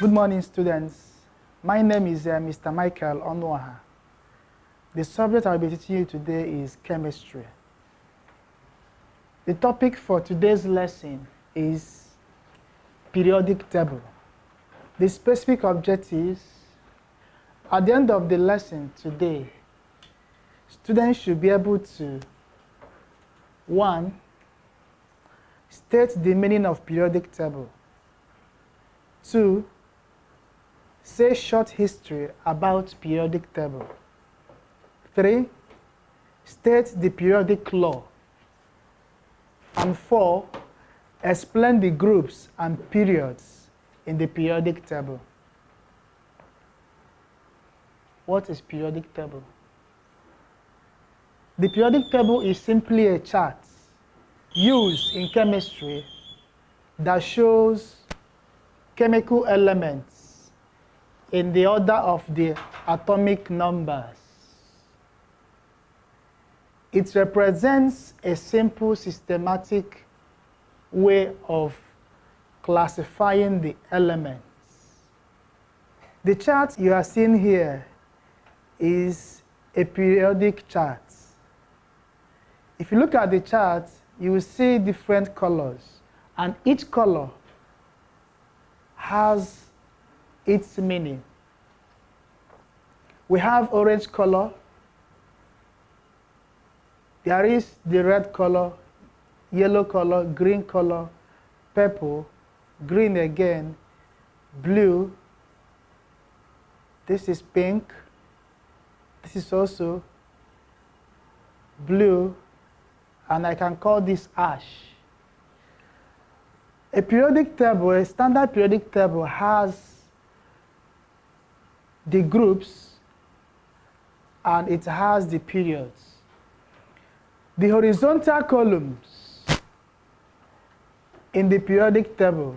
Good morning, students. My name is Mr. Michael Onwaha. The subject I'll be teaching you today is chemistry. The topic for today's lesson is periodic table. The specific objectives: at the end of the lesson today, students should be able to 1. State the meaning of periodic table. 2. Say short history about periodic table. 3. State the periodic law. And 4. Explain the groups and periods in the periodic table. What is periodic table? The periodic table is simply a chart used in chemistry that shows chemical elements in the order of the atomic numbers. It represents a simple systematic way of classifying the elements. The chart you are seeing here is a periodic chart. If you look at the chart, you will see different colors, and each color has its meaning. We have orange color, there is the red color, yellow color, green color, purple, green again, blue, this is pink, this is also blue, and I can call this ash. A periodic table, a standard periodic table, has the groups and it has the periods. The horizontal columns in the periodic table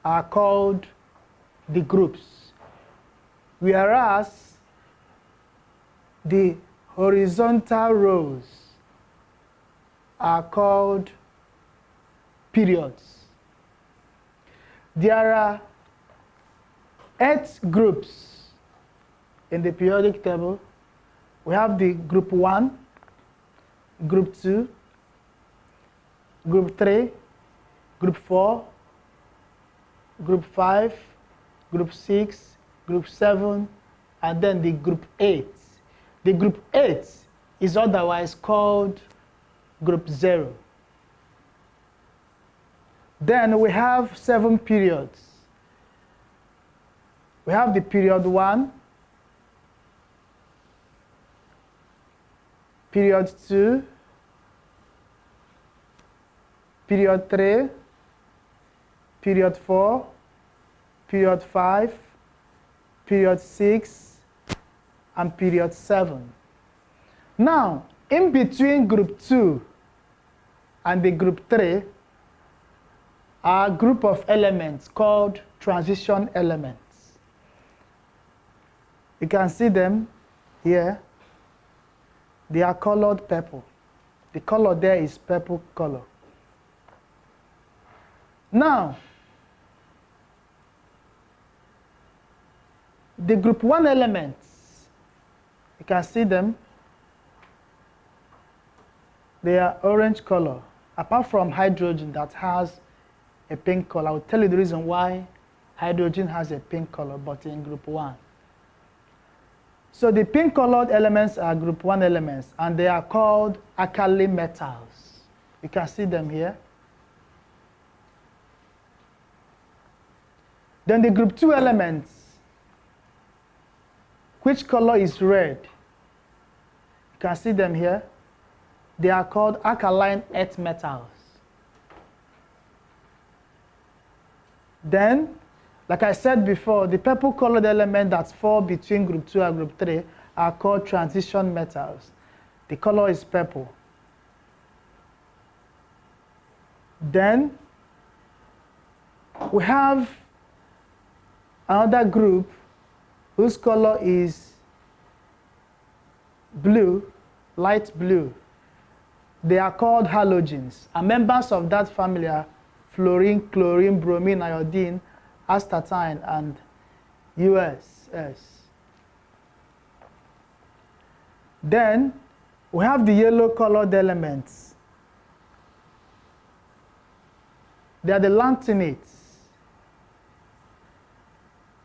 are called the groups, whereas the horizontal rows are called periods. There are 8 groups in the periodic table. We have the group 1, group 2, group 3, group 4, group 5, group 6, group 7, and then the group 8. The group 8 is otherwise called group 0. Then we have 7 periods. We have the period 1, period 2, period 3, period 4, period 5, period 6, and period 7. Now, in between group 2 and the group 3 are a group of elements called transition elements. You can see them here. They are colored purple. The color there is purple color. Now, the group 1 elements, you can see them. They are orange color, apart from hydrogen that has a pink color. I will tell you the reason why hydrogen has a pink color, but in group 1. So the pink colored elements are group 1 elements, and they are called alkali metals. You can see them here. Then the group 2 elements, which color is red? You can see them here. They are called alkaline earth metals. Then, like I said before, the purple colored element that fall between group 2 and group 3 are called transition metals. The color is purple. Then we have another group whose color is blue, light blue. They are called halogens, and members of that family are fluorine, chlorine, bromine, iodine, astatine, and US. Then we have the yellow colored elements. They are the lanthanides.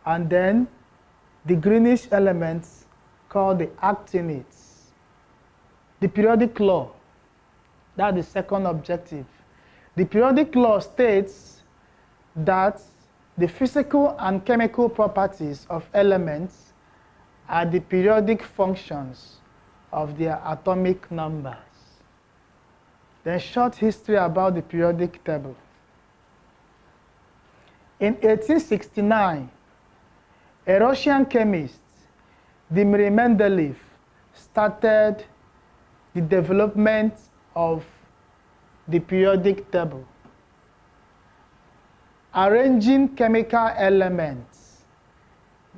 And then the greenish elements called the actinides. The periodic law, that's the second objective. The periodic law states that the physical and chemical properties of elements are the periodic functions of their atomic numbers. Then short history about the periodic table. In 1869, a Russian chemist, Dmitry Mendeleev, started the development of the periodic table, arranging chemical elements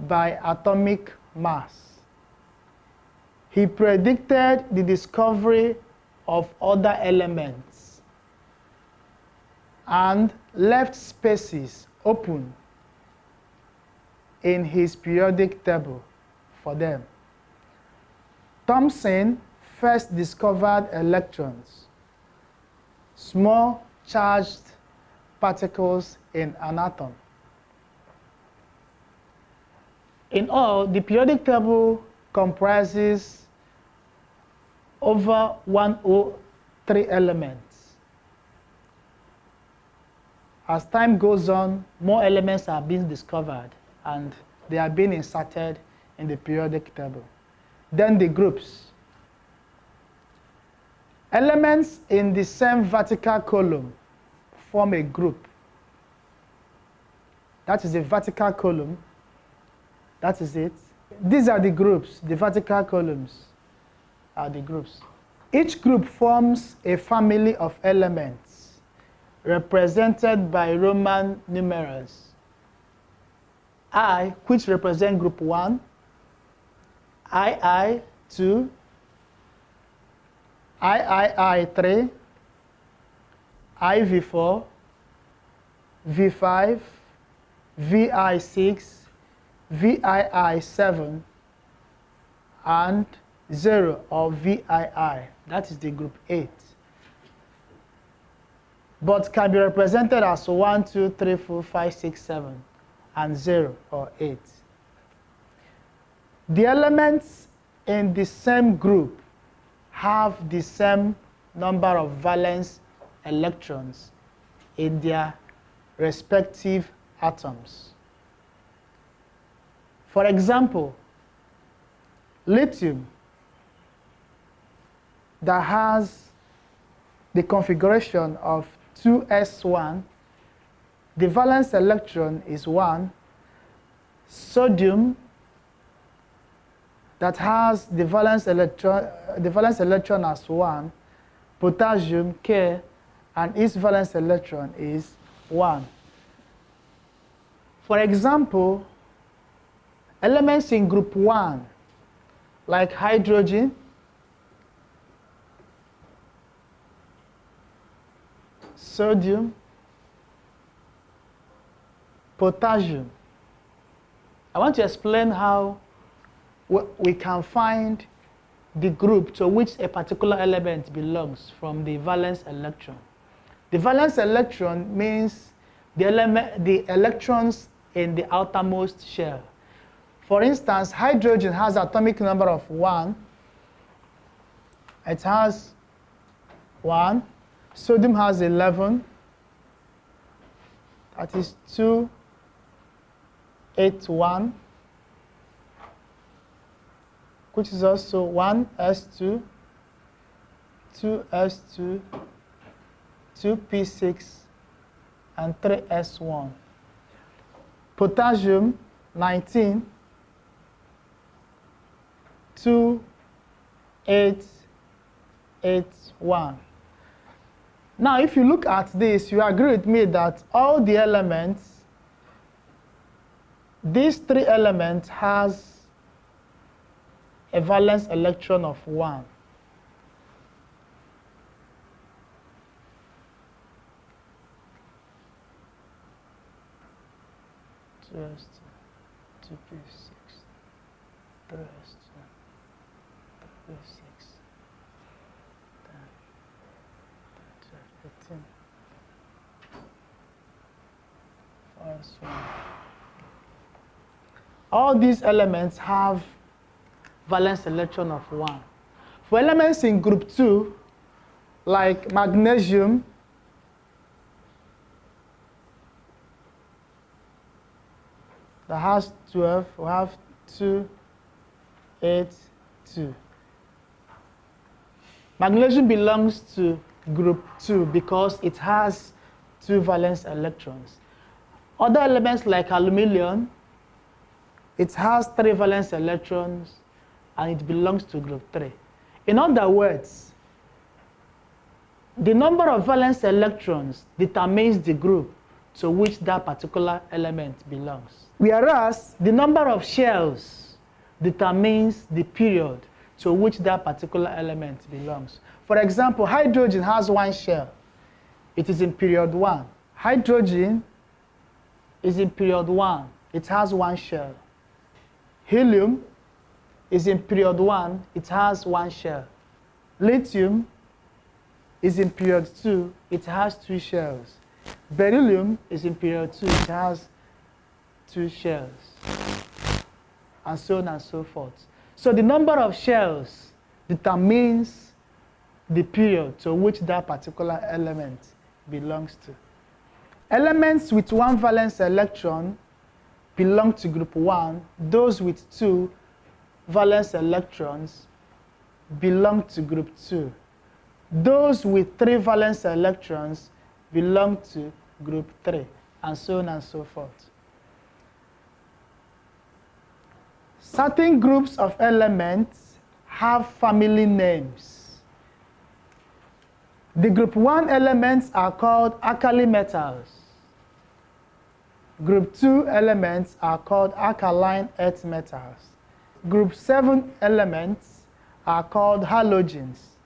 by atomic mass. He predicted the discovery of other elements and left spaces open in his periodic table for them. Thomson first discovered electrons, small charged particles in an atom. In all, the periodic table comprises over 103 elements. As time goes on, more elements are being discovered and they are being inserted in the periodic table. Then the groups. Elements in the same vertical column form a group. That is a vertical column. That is it. These are the groups. The vertical columns are the groups. Each group forms a family of elements represented by Roman numerals. I, which represent group 1, II2, III3, IV4, V5, VI6, VII7, and 0 or VII. That is the group 8. But can be represented as 1, 2, 3, 4, 5, 6, 7, and 0 or 8. The elements in the same group have the same number of valence electrons in their respective atoms. For example, lithium that has the configuration of 2s1, the valence electron is 1. Sodium that has the valence electron as 1, potassium K, and its valence electron is 1. For example, elements in group 1, like hydrogen, sodium, potassium. I want to explain how we can find the group to which a particular element belongs from the valence electron. The valence electron means the electrons in the outermost shell. For instance, hydrogen has atomic number of 1. It has 1. Sodium has 11. That is 2, 8, 1. Which is also 1s2, 2s2, 2p6, and 3s1. Potassium, 19, 2, 8, 8, 1. Now, if you look at this, you agree with me that all the elements, these 3 elements has a valence electron of 1. 2p6, 3s2, 3p6, 10, 12, 18, 5s1. All these elements have valence electron of 1. For elements in group 2, like magnesium, that has 12, we have 2, 8, 2. Magnesium belongs to group 2 because it has 2 valence electrons. Other elements like aluminium, it has 3 valence electrons and it belongs to group 3. In other words, the number of valence electrons determines the group to which that particular element belongs. Whereas the number of shells determines the period to which that particular element belongs. For example, hydrogen has 1 shell. It is in period 1. Hydrogen is in period 1. It has 1 shell. Helium is in period 1. It has 1 shell. Lithium is in period 2. It has 2 shells. Beryllium is in period 2. It has 2 shells. And so on and so forth. So the number of shells determines the period to which that particular element belongs to. Elements with 1 valence electron belong to group 1. Those with 2 valence electrons belong to group 2. Those with 3 valence electrons belong to group 3, and so on and so forth. Certain groups of elements have family names. The group 1 elements are called alkali metals. Group 2 elements are called alkaline earth metals. Group 7 elements are called halogens.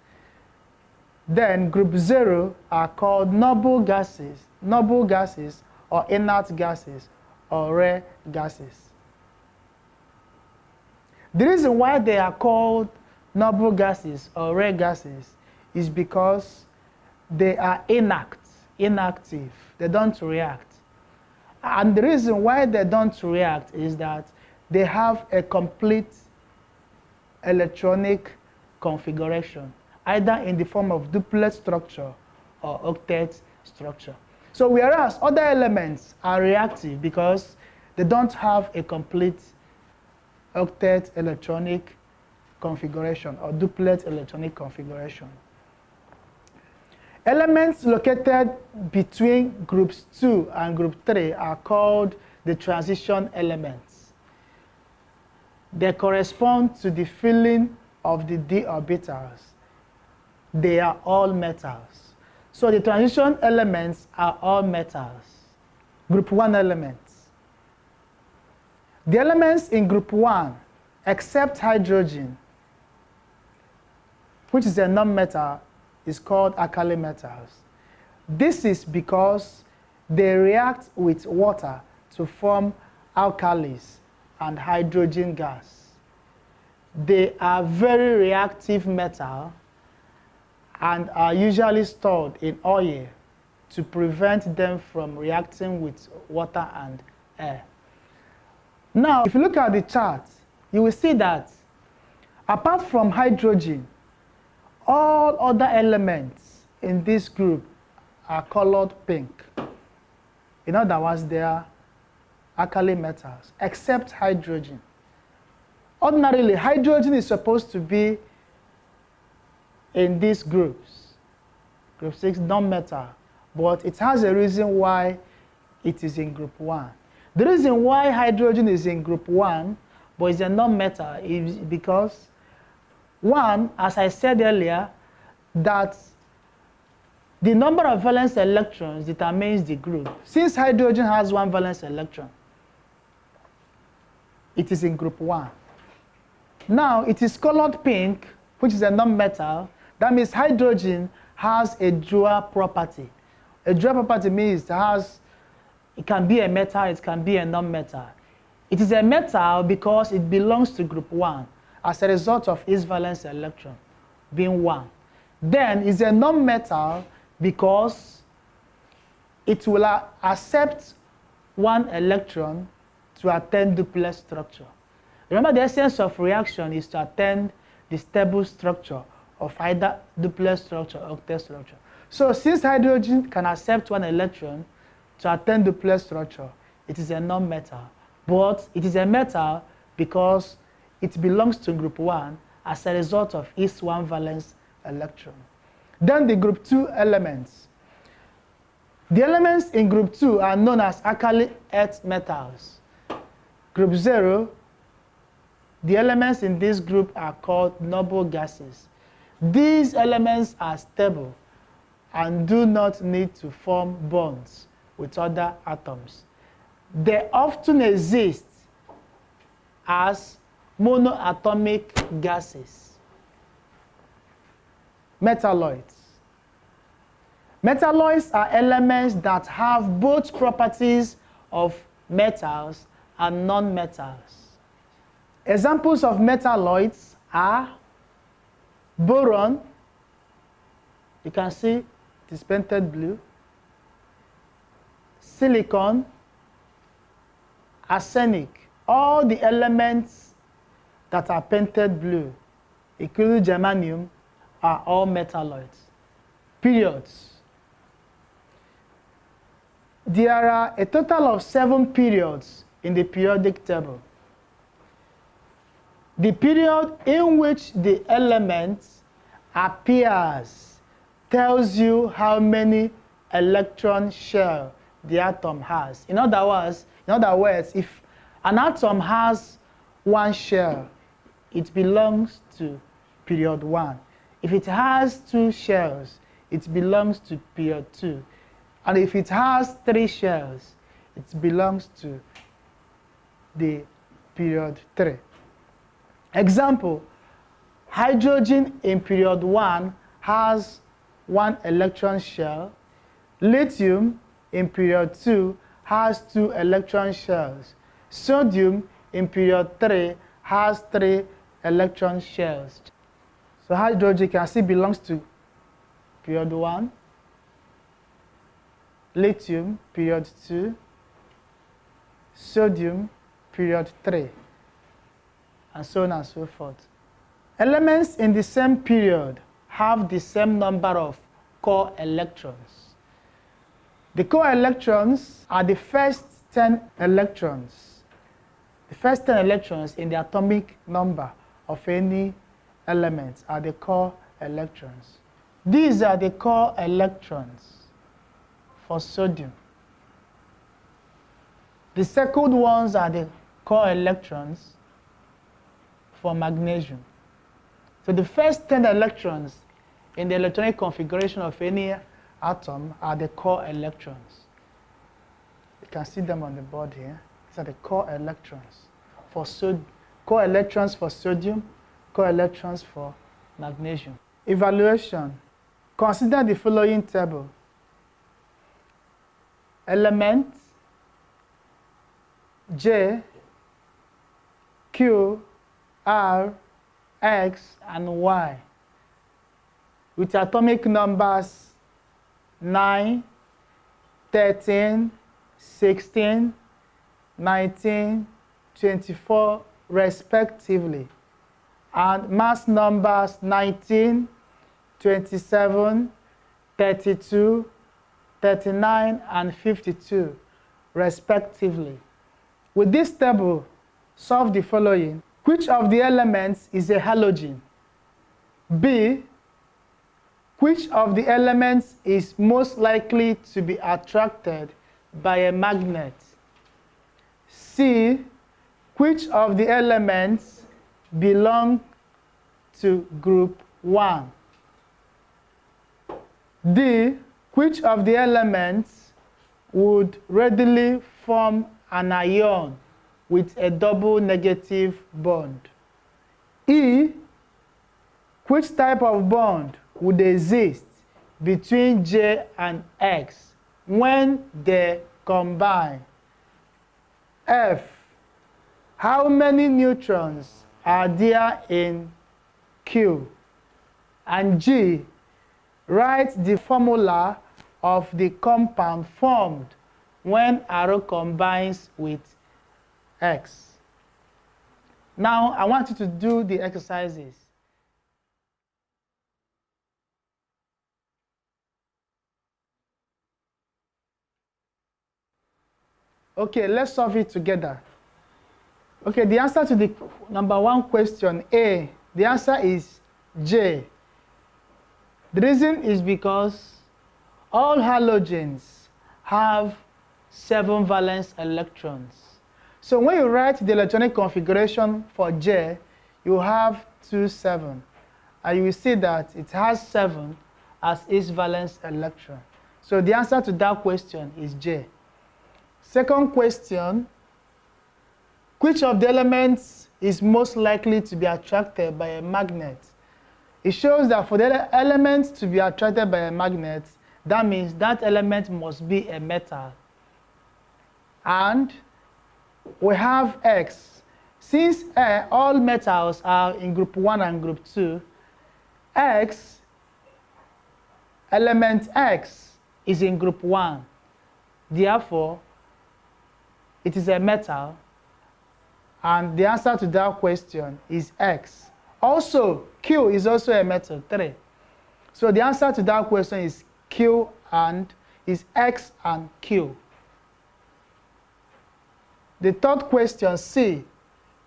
Then group 0 are called noble gases or inert gases or rare gases. The reason why they are called noble gases or rare gases is because they are inactive. They don't react. And the reason why they don't react is that they have a complete electronic configuration, either in the form of duplet structure or octet structure. So whereas other elements are reactive because they don't have a complete octet electronic configuration or duplet electronic configuration. Elements located between groups 2 and group 3 are called the transition elements. They correspond to the filling of the d orbitals. They are all metals. So the transition elements are all metals. Group 1 elements. The elements in group 1, except hydrogen, which is a non-metal, is called alkali metals. This is because they react with water to form alkalis and hydrogen gas. They are very reactive metal and are usually stored in oil to prevent them from reacting with water and air. Now, if you look at the chart, you will see that apart from hydrogen, all other elements in this group are colored pink. In other words, they are alkali metals, except hydrogen. Ordinarily, hydrogen is supposed to be in these groups. Group 6, non-metal, but it has a reason why it is in group 1. The reason why hydrogen is in group 1, but it's a non-metal, is because 1, as I said earlier, that the number of valence electrons determines the group. Since hydrogen has 1 valence electron, it is in group 1. Now, it is colored pink, which is a non-metal. That means hydrogen has a dual property. A dual property means it can be a metal, it can be a non-metal. It is a metal because it belongs to group 1 as a result of its valence electron being 1. Then it's a non-metal because it will accept 1 electron to attain duplex structure. Remember, the essence of reaction is to attain the stable structure of either duplex structure or octet structure. So since hydrogen can accept 1 electron to attain duplex structure, it is a non-metal. But it is a metal because it belongs to group 1 as a result of its 1 valence electron. Then the group 2 elements. The elements in group 2 are known as alkali earth metals. Group 0, the elements in this group are called noble gases. These elements are stable and do not need to form bonds with other atoms. They often exist as monoatomic gases. Metalloids. Metalloids are elements that have both properties of metals and non-metals. Examples of metalloids are boron, you can see it is painted blue, silicon, arsenic. All the elements that are painted blue, including germanium, are all metalloids. Periods. There are a total of 7 periods in the periodic table. The period in which the element appears tells you how many electron shell the atom has. In other words, if an atom has 1 shell, it belongs to period 1. If it has 2 shells, it belongs to period 2. And if it has 3 shells, it belongs to the period 3. Example, hydrogen in period 1 has 1 electron shell. Lithium in period 2 has 2 electron shells. Sodium in period 3 has 3 electron shells. So hydrogen can see belongs to period 1, lithium period 2, sodium period 3, and so on and so forth. Elements in the same period have the same number of core electrons. The core electrons are the first 10 electrons. The first 10 electrons in the atomic number of any element are the core electrons. These are the core electrons for sodium. The second ones are the core electrons for magnesium. So the first 10 electrons in the electronic configuration of any atom are the core electrons. You can see them on the board here. These are the core electrons for sodium. Core electrons for sodium, core electrons for magnesium. Evaluation. Consider the following table. Elements J, Q, R, X, and Y with atomic numbers 9, 13, 16, 19, 24 respectively, and mass numbers 19, 27, 32, 39, and 52 respectively. With this table, solve the following. Which of the elements is a halogen? B. Which of the elements is most likely to be attracted by a magnet? C. Which of the elements belong to group 1? D. Which of the elements would readily form an ion with a double negative bond? E. Which type of bond would exist between J and X when they combine? F. How many neutrons are there in Q? And G, write the formula of the compound formed when arrow combines with X. Now, I want you to do the exercises. Okay, let's solve it together. Okay, the answer to the number 1 question, A, the answer is J. The reason is because all halogens have 7 valence electrons. So when you write the electronic configuration for J, you have 2, 7. And you will see that it has 7 as its valence electron. So the answer to that question is J. Second question, which of the elements is most likely to be attracted by a magnet? It shows that for the element to be attracted by a magnet, that means that element must be a metal. And we have X. Since all metals are in group 1 and group 2, X, element X, is in group 1. Therefore, it is a metal. And the answer to that question is X. Also, Q is also a metal, 3. So the answer to that question is Q and is X and Q. The third question, C.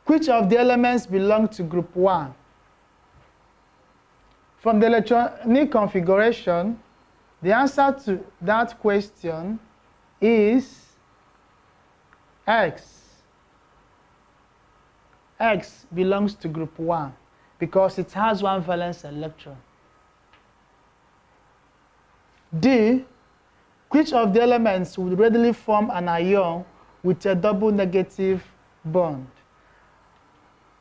Which of the elements belong to group 1? From the electronic configuration, the answer to that question is X. X belongs to group 1 because it has 1 valence electron. D. Which of the elements would readily form an ion with a double negative bond?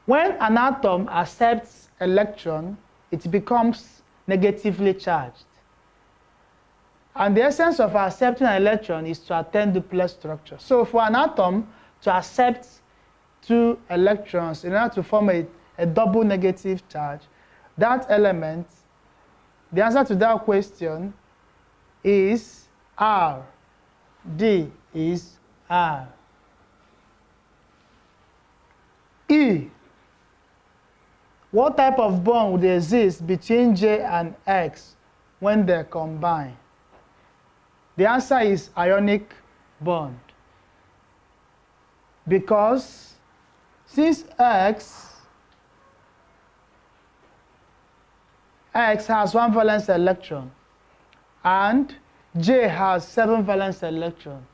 When an atom accepts electron, it becomes negatively charged. And the essence of accepting an electron is to attain duplex structure. So for an atom to accept 2 electrons in order to form a double negative charge, that element, the answer to that question is R. D is R. E. What type of bond would exist between J and X when they combine? The answer is ionic bond. Because since X has 1 valence electron and J has 7 valence electrons,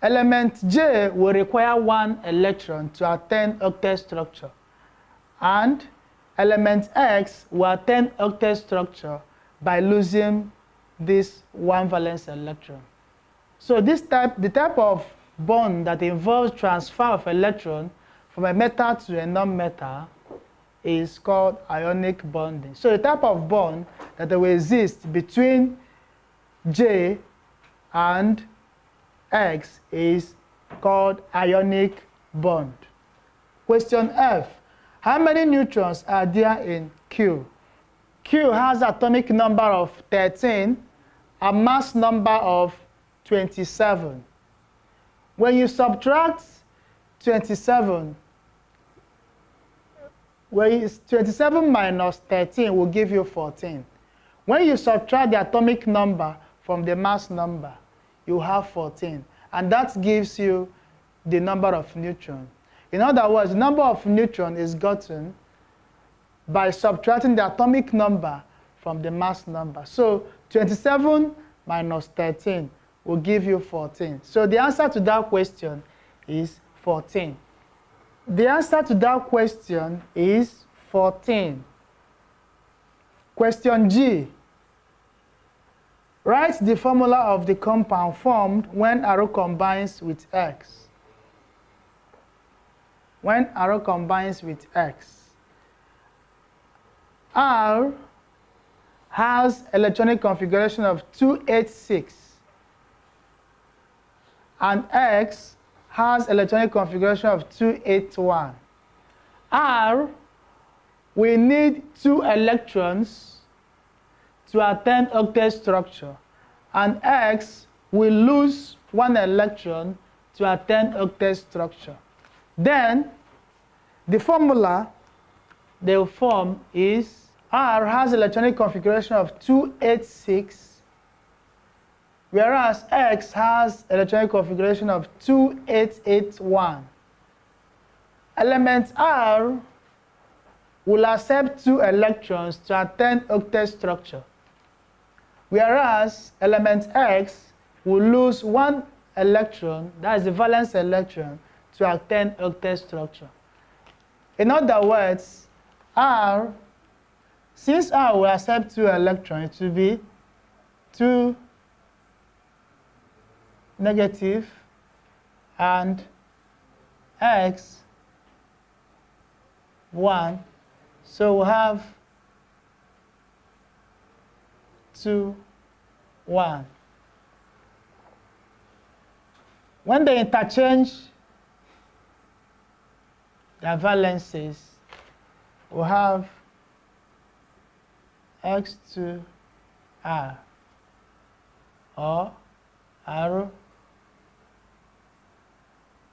element J will require 1 electron to attain octet structure, and element X will attain octet structure by losing this 1 valence electron. So the type of bond that involves transfer of electron from a metal to a non-metal is called ionic bonding. So the type of bond that will exist between J and X is called ionic bond. Question F. How many neutrons are there in Q? Q has atomic number of 13, a mass number of 27. When you subtract 27, 27 minus 13 will give you 14. When you subtract the atomic number from the mass number, you have 14. And that gives you the number of neutrons. In other words, the number of neutrons is gotten by subtracting the atomic number from the mass number. So 27 minus 13 will give you 14. So the answer to that question is 14. The answer to that question is 14. Question G. Write the formula of the compound formed when arrow combines with X. When arrow combines with X. R has electronic configuration of 286, and X has electronic configuration of 281. R, we need 2 electrons to attain octet structure, and X will lose 1 electron to attain octet structure. Then the formula they will form is R has electronic configuration of 286, whereas X has electronic configuration of 2881. Element R will accept 2 electrons to attain octet structure, whereas element X will lose 1 electron, that is the valence electron, to attain octet structure. In other words, R, since R will accept 2 electrons, it will be 2 negative and X 1. So we have 2, 1. When they interchange their valences, we have X2R or R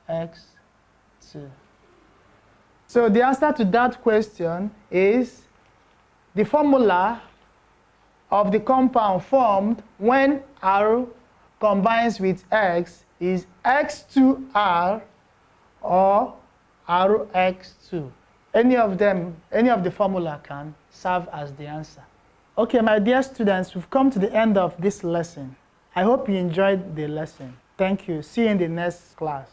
X2. So the answer to that question is the formula of the compound formed when R combines with X is X2R or RX2. Any of the formula can serve as the answer. Okay, my dear students, we've come to the end of this lesson. I hope you enjoyed the lesson. Thank you. See you in the next class.